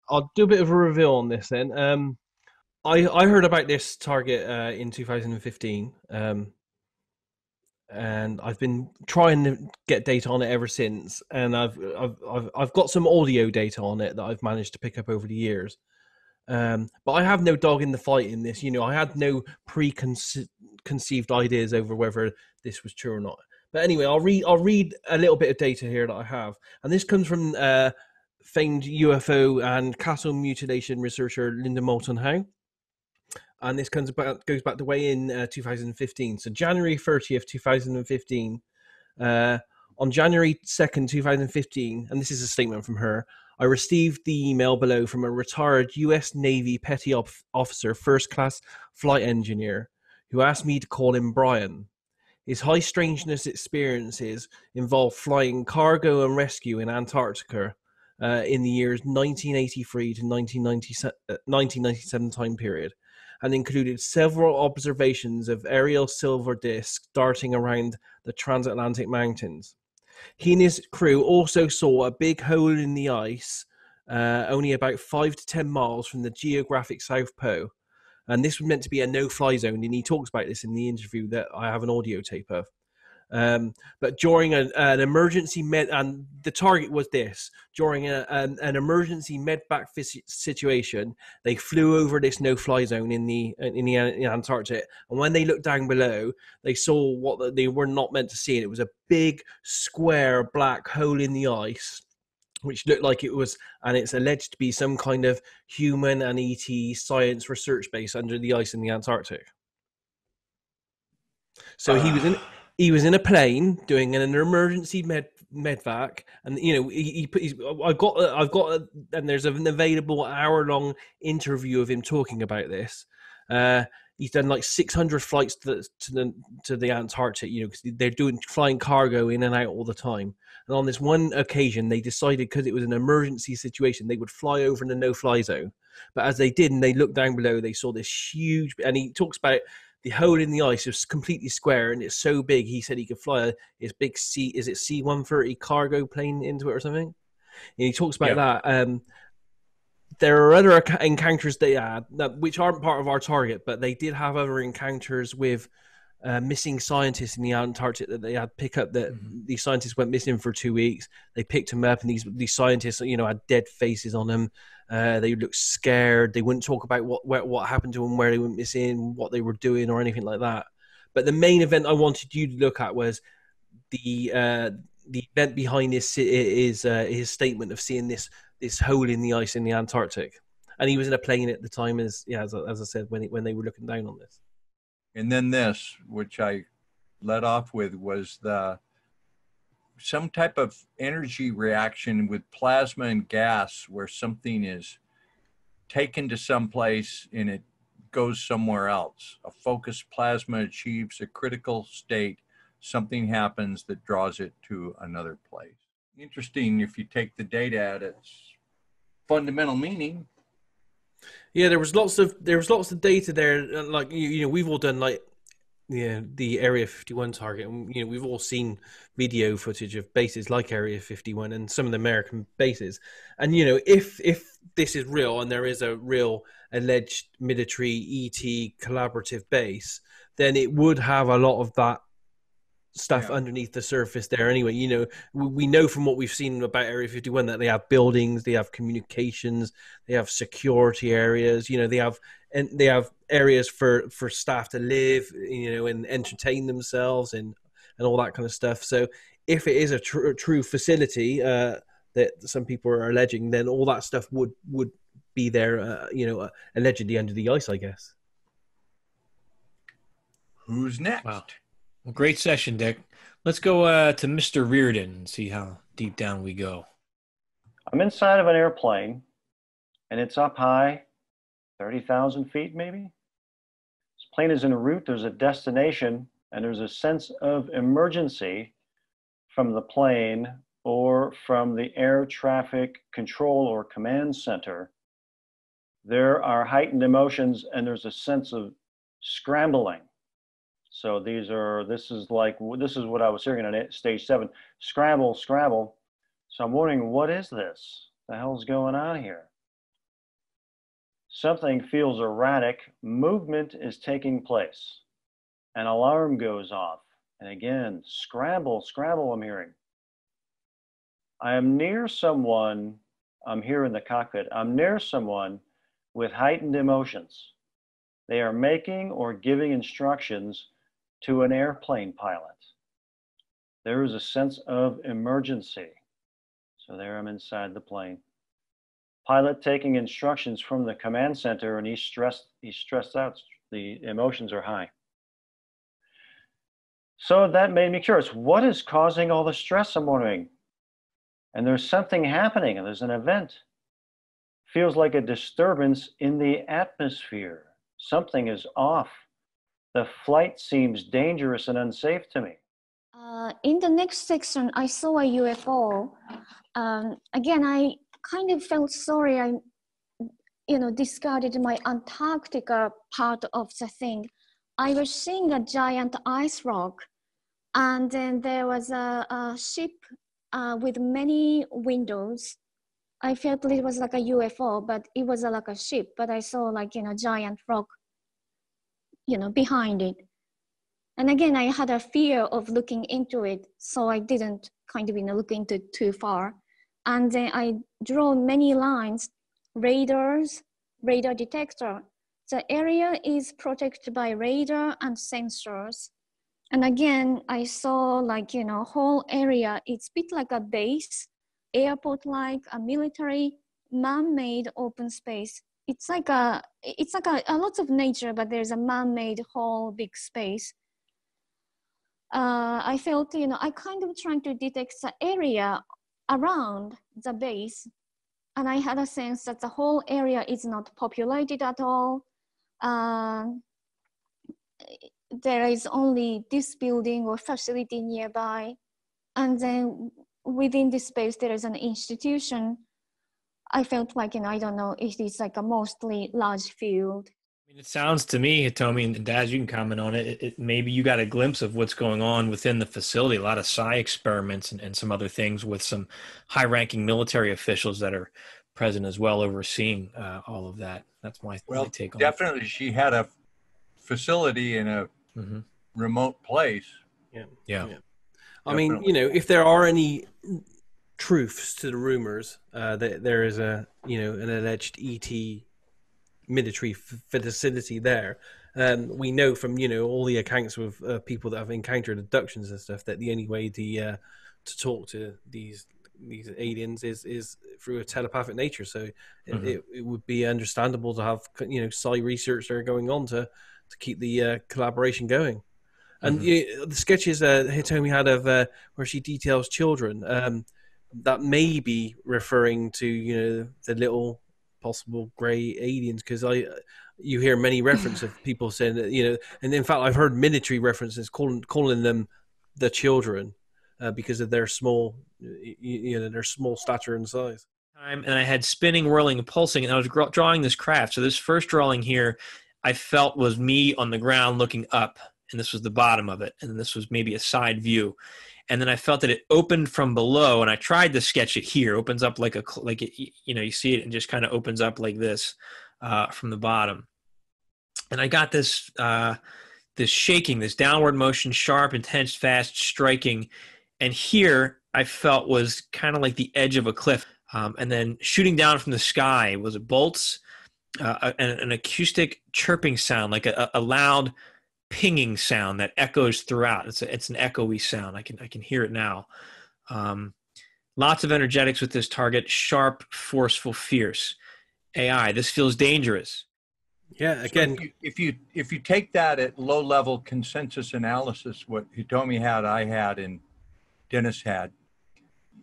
I'll do a bit of a reveal on this then. I heard about this target in 2015, and I've been trying to get data on it ever since. And I've got some audio data on it that I've managed to pick up over the years. But I have no dog in the fight in this. I had no preconceived ideas over whether this was true or not. But anyway, I'll read a little bit of data here that I have, and this comes from famed UFO and castle mutilation researcher Linda Moulton Howe. And this goes back to way in 2015. So January 30th, 2015. On January 2nd, 2015, and this is a statement from her. I received the email below from a retired U.S. Navy petty officer, first class flight engineer, who asked me to call him Brian. His high strangeness experiences involve flying cargo and rescue in Antarctica in the years 1983 to 1997 time period, and included several observations of aerial silver discs darting around the transatlantic mountains. He and his crew also saw a big hole in the ice, only about 5 to 10 miles from the geographic South Pole. And this was meant to be a no-fly zone, and he talks about this in the interview that I have an audio tape of. But during an emergency and the target was this, during an emergency medvac situation, they flew over this no-fly zone in the Antarctic, and when they looked down below, they saw what they were not meant to see, and it was a big square black hole in the ice, which looked like it was, and it's alleged to be some kind of human and ET science research base under the ice in the Antarctic. So he was in a plane doing an emergency medvac, and I've got and there's an available hour-long interview of him talking about this. He's done like 600 flights to the Antarctic, because they're flying cargo in and out all the time. And on this one occasion, they decided, because it was an emergency situation, they would fly over in the no-fly zone. But as they did, and they looked down below, they saw this huge, and he talks about the hole in the ice is completely square, and it's so big, he said he could fly his big C-130 cargo plane into it or something. And he talks about that. There are other encounters they had, which aren't part of our target, but they did have other encounters with missing scientists in the Antarctic that they had pick up. That these scientists went missing for 2 weeks. They picked them up, and these scientists, had dead faces on them. They looked scared. They wouldn't talk about what happened to them, where they went missing, what they were doing, or anything like that. But the main event I wanted you to look at was the event behind this is his statement of seeing this hole in the ice in the Antarctic, and he was in a plane at the time, as I said, when they were looking down on this. And then this, which I led off with, was some type of energy reaction with plasma and gas, where something is taken to some place and it goes somewhere else. A focused plasma achieves a critical state. Something happens that draws it to another place. Interesting if you take the data at its fundamental meaning. Yeah, there was lots of data there. Like we've all done the Area 51 target, and we've all seen video footage of bases like Area 51 and some of the American bases. And if this is real and there is a real alleged military ET collaborative base, then it would have a lot of that stuff underneath the surface there anyway. We know from what we've seen about Area 51 that they have buildings, they have communications, they have security areas, they have areas for staff to live, and entertain themselves and all that kind of stuff. So if it is a true facility that some people are alleging, then all that stuff would be there, allegedly under the ice, I guess. Who's next? Wow. Well, great session, Dick. Let's go to Mr. Riordan and see how deep down we go. I'm inside of an airplane, and it's up high, 30,000 feet maybe. This plane is en route. There's a destination, and there's a sense of emergency from the plane or from the air traffic control or command center. There are heightened emotions, and there's a sense of scrambling. So this is what I was hearing on stage 7, scrabble. So I'm wondering, what is this? The hell's going on here? Something feels erratic. Movement is taking place. An alarm goes off. And again, scrabble, scrabble, I'm hearing. I am near someone, I'm here in the cockpit, I'm near someone with heightened emotions. They are making or giving instructions to an airplane pilot. There is a sense of emergency. So there I'm inside the plane. Pilot taking instructions from the command center, and he's stressed out. The emotions are high. So that made me curious. What is causing all the stress I'm wondering? And there's something happening, and there's an event. Feels like a disturbance in the atmosphere. Something is off. The flight seems dangerous and unsafe to me. In the next section, I saw a UFO. Again, I kind of felt sorry. I, discarded my Antarctica part of the thing. I was seeing a giant ice rock, and then there was a ship with many windows. I felt it was like a UFO, but it was like a ship. But I saw giant rock, behind it. And again, I had a fear of looking into it, so I didn't look into it too far. And then I drew many lines, radar detector. The area is protected by radar and sensors. And again, I saw whole area, it's a bit like a base, airport-like, a military, man-made open space. It's like a lot of nature, but there's a man-made whole big space. I felt, I kind of trying to detect the area around the base. And I had a sense that the whole area is not populated at all. There is only this building or facility nearby. And then within this space, there is an institution. I felt like, I don't know, it is like a mostly large field. I mean, it sounds to me, Hitomi and Daz, you can comment on it. Maybe you got a glimpse of what's going on within the facility, a lot of psi experiments and some other things with some high-ranking military officials that are present as well, overseeing all of that. That's my take on it. Definitely, she had a facility in a remote place. Yeah. I mean, if there are any truths to the rumors that there is an alleged ET military facility there. We know from all the accounts of people that have encountered abductions and stuff that the only way to talk to these aliens is through a telepathic nature. So it would be understandable to have psi research there going on to keep the collaboration going. And the sketches Hitomi had of where she details children, that may be referring to the little possible gray aliens, because you hear many references of people saying that and in fact I've heard military references calling them the children because of their small their small stature and size. And I had spinning, whirling, and pulsing, and I was drawing this craft. So this first drawing here I felt was me on the ground looking up, and this was the bottom of it, and this was maybe a side view. And then I felt that it opened from below, and I tried to sketch it here. It opens up you see it and just kind of opens up like this from the bottom. And I got this this shaking, this downward motion, sharp, intense, fast, striking. And here I felt was kind of like the edge of a cliff. And then shooting down from the sky was bolts, an acoustic chirping sound, like a loud pinging sound that echoes throughout. It's an echoey sound. I can hear it now. Lots of energetics with this target. Sharp, forceful, fierce. AI. This feels dangerous. Yeah. Again, so if you take that at low level consensus analysis, what Hitomi had, I had, and Dennis had,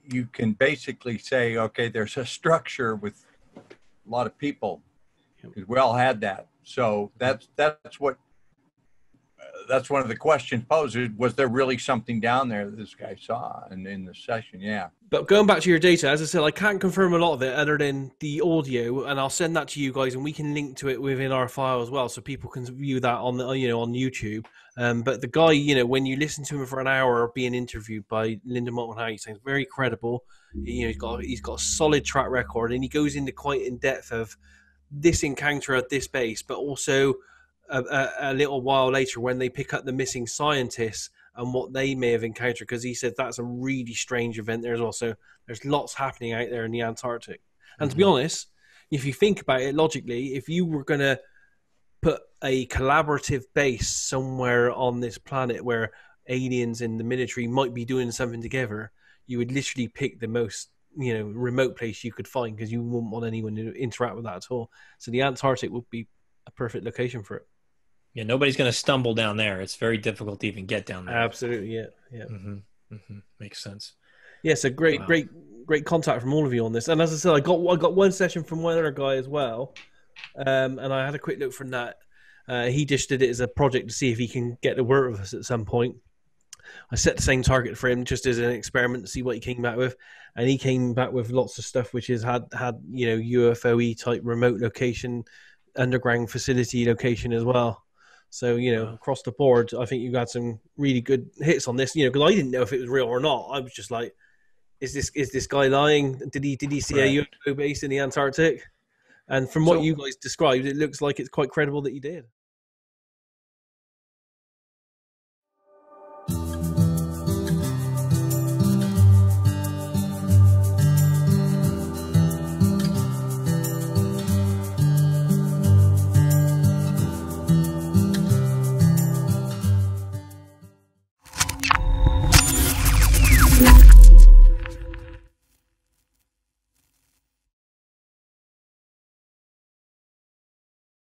you can basically say, okay, there's a structure with a lot of people. We all had that. So that's one of the questions posed. Was there really something down there that this guy saw in the session? Yeah. But going back to your data, as I said, I can't confirm a lot of it other than the audio, and I'll send that to you guys, and we can link to it within our file as well, so people can view that on on YouTube. But the guy, when you listen to him for an hour being interviewed by Linda Moulton Howe, he sounds very credible. He's got a solid track record, and he goes into quite in depth of this encounter at this base, but also a little while later when they pick up the missing scientists and what they may have encountered, because he said that's a really strange event there as well. So there's lots happening out there in the Antarctic. And to be honest, if you think about it logically, if you were going to put a collaborative base somewhere on this planet where aliens and the military might be doing something together, you would literally pick the most, you know, remote place you could find, because you wouldn't want anyone to interact with that at all. So the Antarctic would be a perfect location for it. Yeah, nobody's going to stumble down there. It's very difficult to even get down there. Absolutely, yeah. Makes sense. Yeah, so great contact from all of you on this. And as I said, I got one session from one other guy as well, and I had a quick look from that. He just did it as a project to see if he can get to work with us at some point. I set the same target for him just as an experiment to see what he came back with, and he came back with lots of stuff which has had you know, UFOE type remote location, underground facility location as well. So, you know, across the board, I think you got some really good hits on this, you know, because I didn't know if it was real or not. I was just like, is this guy lying? Did he see a UFO base in the Antarctic? And from what you guys described, it looks like it's quite credible that he did.